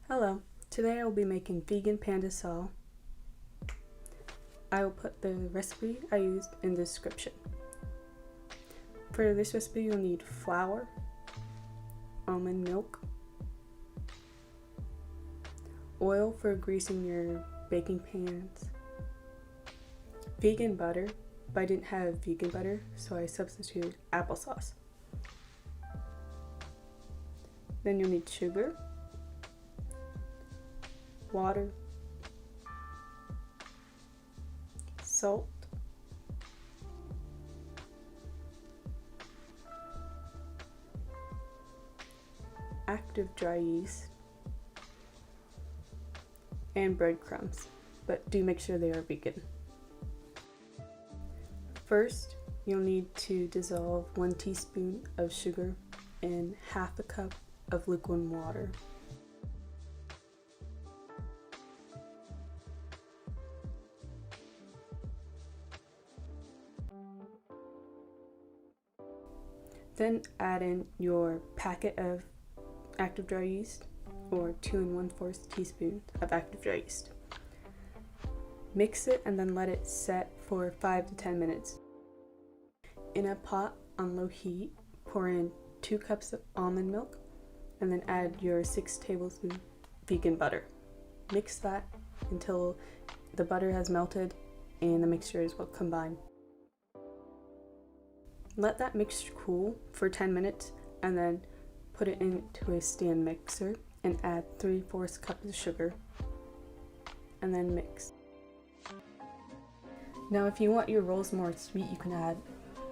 Hello, today I will be making vegan pandesal. I will put the recipe I used in the description. For this recipe you'll need flour, almond milk, oil for greasing your baking pans, vegan butter, but I didn't have vegan butter so I substituted applesauce. Then you'll need sugar, water, salt, active dry yeast, and breadcrumbs, but do make sure they are vegan. First, you'll need to dissolve 1 teaspoon of sugar in half a cup of lukewarm water. Then add in your packet of active dry yeast, or 2 1/4 teaspoons of active dry yeast. Mix it and then let it set for 5 to 10 minutes. In a pot on low heat, pour in 2 cups of almond milk and then add your 6 tablespoons vegan butter. Mix that until the butter has melted and the mixture is well combined. Let that mixture cool for 10 minutes and then put it into a stand mixer and add 3/4 cups of sugar and then mix. Now if you want your rolls more sweet, you can add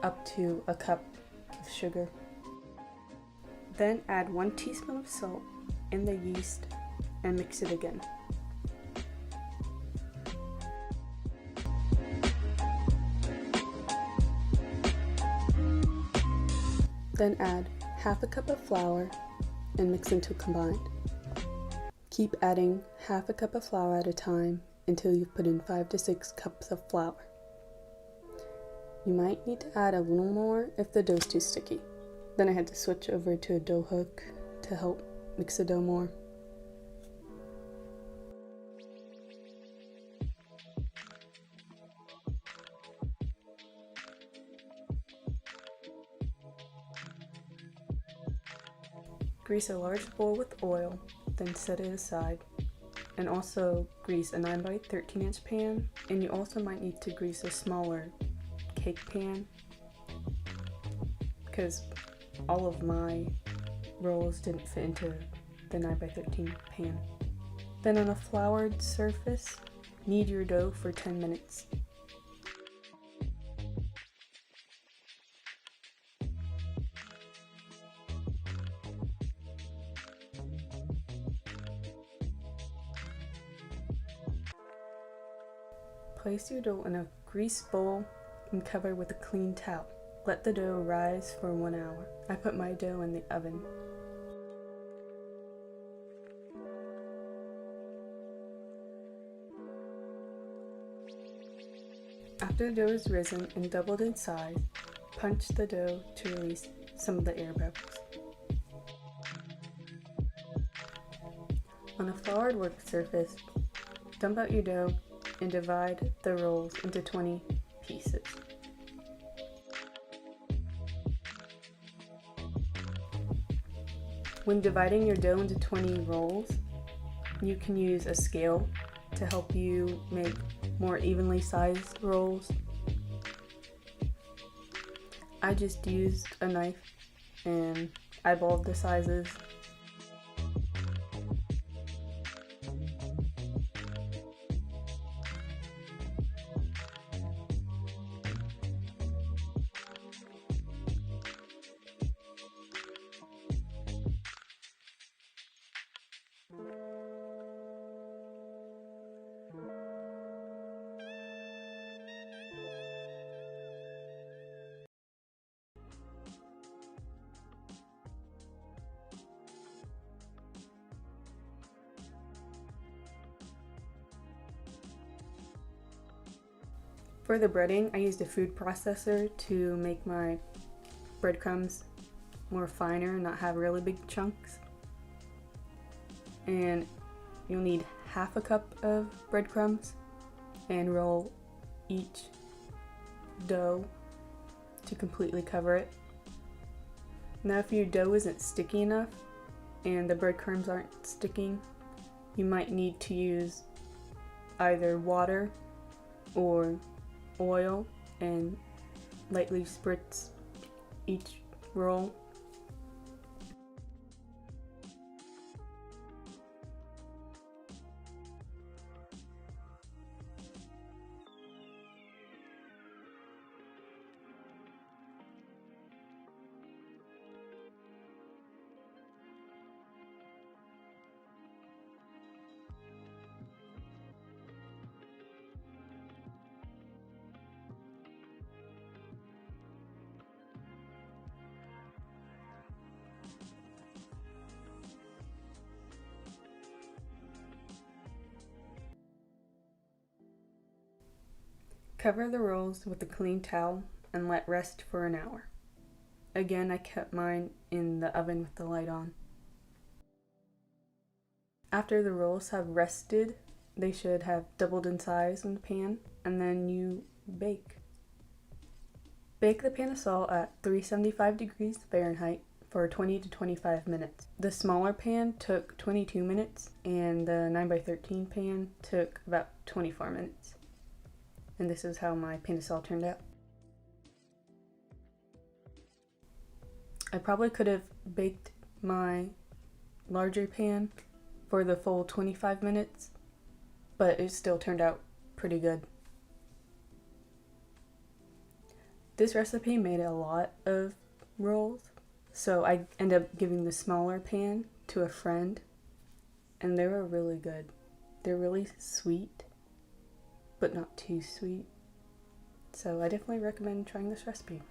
up to a cup of sugar. Then add 1 teaspoon of salt in the yeast and mix it again. Then add half a cup of flour and mix until combined. Keep adding half a cup of flour at a time until you've put in 5 to 6 cups of flour. You might need to add a little more if the dough's too sticky. Then I had to switch over to a dough hook to help mix the dough more. Grease a large bowl with oil, then set it aside. And also grease a 9 by 13 inch pan, and you also might need to grease a smaller cake pan because all of my rolls didn't fit into the 9 by 13 pan. Then on a floured surface, knead your dough for 10 minutes. Place your dough in a greased bowl and cover with a clean towel. Let the dough rise for 1 hour. I put my dough in the oven. After the dough is risen and doubled in size, punch the dough to release some of the air bubbles. On a floured work surface, dump out your dough and divide the rolls into 20 pieces. When dividing your dough into 20 rolls, you can use a scale to help you make more evenly sized rolls. I just used a knife and eyeballed the sizes. For the breading, I used a food processor to make my breadcrumbs more finer and not have really big chunks. And you'll need half a cup of breadcrumbs and roll each dough to completely cover it. Now if your dough isn't sticky enough and the breadcrumbs aren't sticking, you might need to use either water or oil and lightly spritz each roll. Cover the rolls with a clean towel and let rest for an hour. Again, I kept mine in the oven with the light on. After the rolls have rested, they should have doubled in size in the pan, and then you bake. Bake the Pandesal at 375 degrees Fahrenheit for 20 to 25 minutes. The smaller pan took 22 minutes, and the 9x13 pan took about 24 minutes. And this is how my Pandesal turned out. I probably could have baked my larger pan for the full 25 minutes, but it still turned out pretty good. This recipe made a lot of rolls, so I ended up giving the smaller pan to a friend, and they were really good. They're really sweet, but not too sweet. So I definitely recommend trying this recipe.